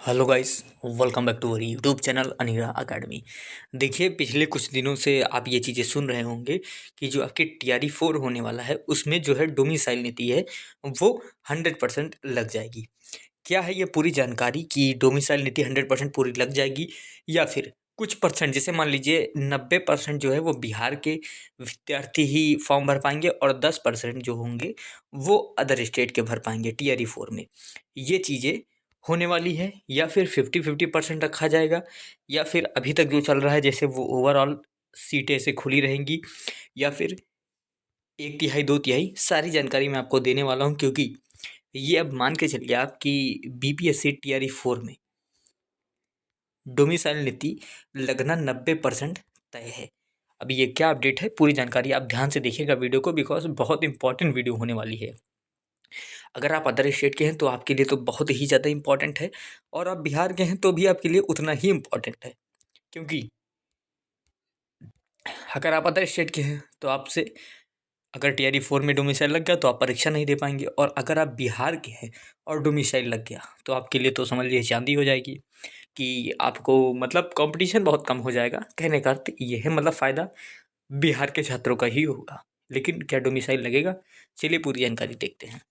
Hello guys, welcome back to our YouTube channel Anira academy. देखिए, पिछले कुछ दिनों से आप ये चीज़ें सुन रहे होंगे कि जो आपके टीआरई 4 होने वाला है उसमें जो है डोमिसाइल नीति है वो 100% लग जाएगी। क्या है ये पूरी जानकारी कि डोमिसाइल नीति 100% पूरी लग जाएगी या फिर कुछ परसेंट, जैसे मान लीजिए 90% जो है वो बिहार के विद्यार्थी ही फॉर्म भर पाएंगे और 10% जो होंगे वो अदर स्टेट के भर पाएंगे टीआरई 4 में। ये चीज़ें होने वाली है या फिर 50-50% रखा जाएगा या फिर अभी तक जो चल रहा है जैसे वो ओवरऑल सीटें ऐसे खुली रहेंगी या फिर एक तिहाई दो तिहाई, सारी जानकारी मैं आपको देने वाला हूँ। क्योंकि ये अब मान के चलिए आप कि बीपीएससी टीआरई 4 में डोमिसाइल नीति लगना 90% तय है। अभी ये क्या अपडेट है, पूरी जानकारी आप ध्यान से देखिएगा वीडियो को, बिकॉज बहुत इंपॉर्टेंट वीडियो होने वाली है। अगर आप अदर स्टेट के हैं तो आपके लिए तो बहुत ही ज़्यादा इंपॉर्टेंट है, और आप बिहार के हैं तो भी आपके लिए उतना ही इम्पॉर्टेंट है। क्योंकि अगर आप अदर स्टेट के हैं तो आपसे अगर टीआरई 4 में डोमिसाइल लग गया तो आप परीक्षा नहीं दे पाएंगे, और अगर आप बिहार के हैं और डोमिसाइल लग गया तो आपके लिए तो समझ लीजिए चांदी हो जाएगी कि आपको मतलब कंपटीशन बहुत कम हो जाएगा। कहने का अर्थ ये है, मतलब फ़ायदा बिहार के छात्रों का ही होगा। लेकिन क्या डोमिसाइल लगेगा? चलिए पूरी जानकारी देखते हैं।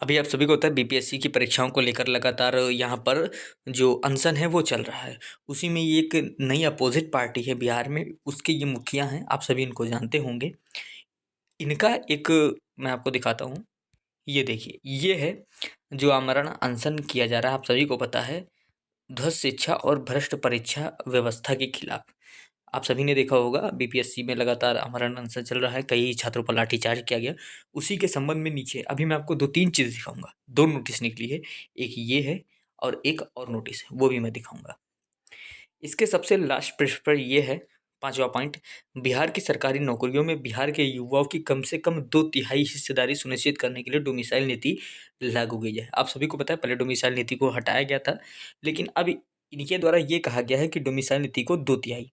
अभी आप सभी को पता है बीपीएससी की परीक्षाओं को लेकर लगातार यहाँ पर जो अनशन है वो चल रहा है। उसी में ये एक नई अपोजिट पार्टी है बिहार में, उसके ये मुखिया हैं, आप सभी इनको जानते होंगे। इनका एक मैं आपको दिखाता हूँ, ये देखिए, ये है जो आमरण अनशन किया जा रहा है। आप सभी को पता है, ध्वस्त शिक्षा और भ्रष्ट परीक्षा व्यवस्था के खिलाफ। आप सभी ने देखा होगा बीपीएससी में लगातार आमरण अनशन चल रहा है, कई छात्रों पर लाठीचार्ज किया गया। उसी के संबंध में नीचे अभी मैं आपको 2-3 चीज़ दिखाऊँगा। 2 नोटिस निकली है, एक ये है और एक और नोटिस है, वो भी मैं दिखाऊँगा। इसके सबसे लास्ट पृष्ठ पर ये है 5वां पॉइंट, बिहार की सरकारी नौकरियों में बिहार के युवाओं की कम से कम 2/3 हिस्सेदारी सुनिश्चित करने के लिए डोमिसाइल नीति लागू की जाए। आप सभी को पता है पहले डोमिसाइल नीति को हटाया गया था, लेकिन अब इनके द्वारा ये कहा गया है कि डोमिसाइल नीति को 2/3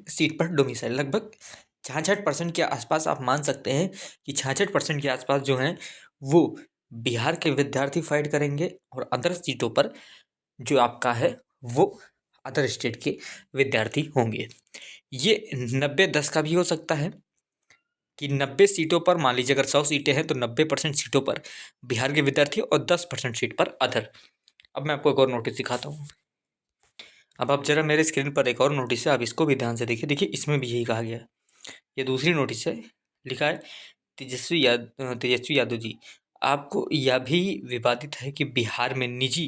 सीट पर डोमिसाइल, लगभग 66% के आसपास आप मान सकते हैं कि 66% के आसपास जो हैं वो बिहार के विद्यार्थी फाइट करेंगे, और अदर सीटों पर जो आपका है वो अदर स्टेट के विद्यार्थी होंगे। ये 90-10 का भी हो सकता है कि 90 सीटों पर, मान लीजिए अगर 100 सीटें हैं तो 90% सीटों पर बिहार के विद्यार्थी और 10% सीट पर अदर। अब मैं आपको एक और नोटिस दिखाता हूँ। अब आप जरा मेरे स्क्रीन पर एक और नोटिस है, आप इसको भी ध्यान से देखिए। देखिए, इसमें भी यही कहा गया है। ये दूसरी नोटिस है, लिखा है तेजस्वी यादव जी, आपको यह भी विवादित है कि बिहार में निजी,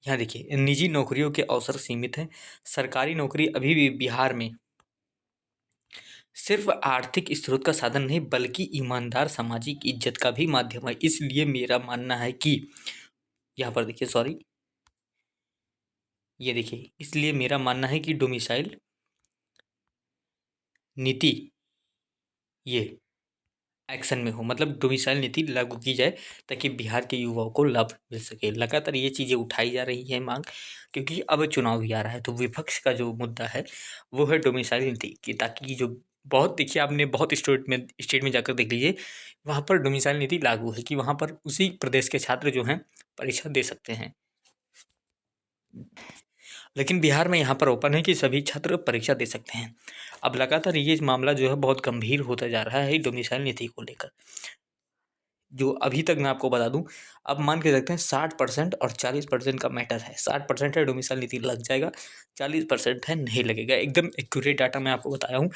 यहाँ देखिए, निजी नौकरियों के अवसर सीमित हैं। सरकारी नौकरी अभी भी बिहार में सिर्फ आर्थिक स्रोत का साधन नहीं बल्कि ईमानदार सामाजिक इज्जत का भी माध्यम है। इसलिए मेरा मानना है कि, यहाँ पर देखिए, सॉरी, ये देखिए, इसलिए मेरा मानना है कि डोमिसाइल नीति ये एक्शन में हो, मतलब डोमिसाइल नीति लागू की जाए ताकि बिहार के युवाओं को लाभ मिल सके। लगातार ये चीज़ें उठाई जा रही है मांग, क्योंकि अब चुनाव भी आ रहा है तो विपक्ष का जो मुद्दा है वो है डोमिसाइल नीति की, ताकि जो बहुत, देखिए आपने बहुत स्टेट में जाकर देख लीजिए, वहाँ पर डोमिसाइल नीति लागू है कि वहाँ पर उसी प्रदेश के छात्र जो हैं परीक्षा दे सकते हैं। लेकिन बिहार में यहाँ पर ओपन है कि सभी छात्र परीक्षा दे सकते हैं। अब लगातार ये मामला जो है बहुत गंभीर होता जा रहा है डोमिसाइल नीति को लेकर। जो अभी तक मैं आपको बता दूं, अब मान के रखते हैं 60% और 40% का मैटर है। 60% है डोमिसाइल नीति लग जाएगा, 40% है नहीं लगेगा। एकदम एक्यूरेट डाटा मैं आपको बताया हूँ।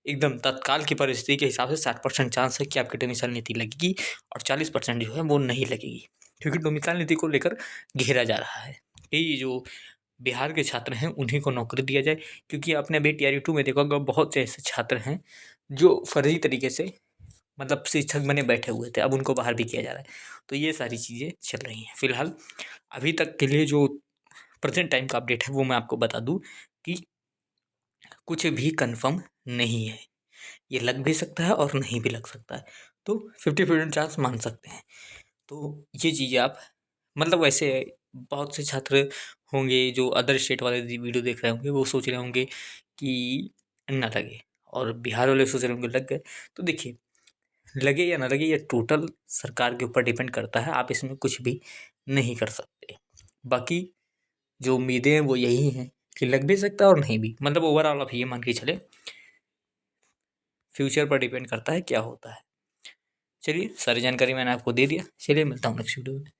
एकदम तत्काल की परिस्थिति के हिसाब से 60% चांस है कि आपकी डोमिसाइल नीति लगेगी, और 40% जो है वो नहीं लगेगी, क्योंकि डोमिसाइल नीति को लेकर घेरा जा रहा है कि जो बिहार के छात्र हैं उन्हीं को नौकरी दिया जाए। क्योंकि आपने अभी टीआरई 2 में देखा होगा, बहुत से ऐसे छात्र हैं जो फर्जी तरीके से मतलब शिक्षक बने बैठे हुए थे, अब उनको बाहर भी किया जा रहा है। तो ये सारी चीज़ें चल रही हैं। फिलहाल अभी तक के लिए जो प्रेजेंट टाइम का अपडेट है वो मैं आपको बता दूं कि कुछ भी कंफर्म नहीं है। ये लग भी सकता है और नहीं भी लग सकता है, तो 50% चांस मान सकते हैं। तो ये चीज़ें आप, मतलब वैसे बहुत से छात्र होंगे जो अदर स्टेट वाले वीडियो देख रहे होंगे, वो सोच रहे होंगे कि ना लगे, और बिहार वाले सोच रहे होंगे लग गए। तो देखिए, लगे या ना लगे ये टोटल सरकार के ऊपर डिपेंड करता है, आप इसमें कुछ भी नहीं कर सकते। बाकी जो उम्मीदें हैं वो यही हैं कि लग भी सकता है और नहीं भी, मतलब ओवरऑल आप ये मान के चले, फ्यूचर पर डिपेंड करता है क्या होता है। चलिए सारी जानकारी मैंने आपको दे दिया, चलिए मिलता हूँ नेक्स्ट वीडियो में।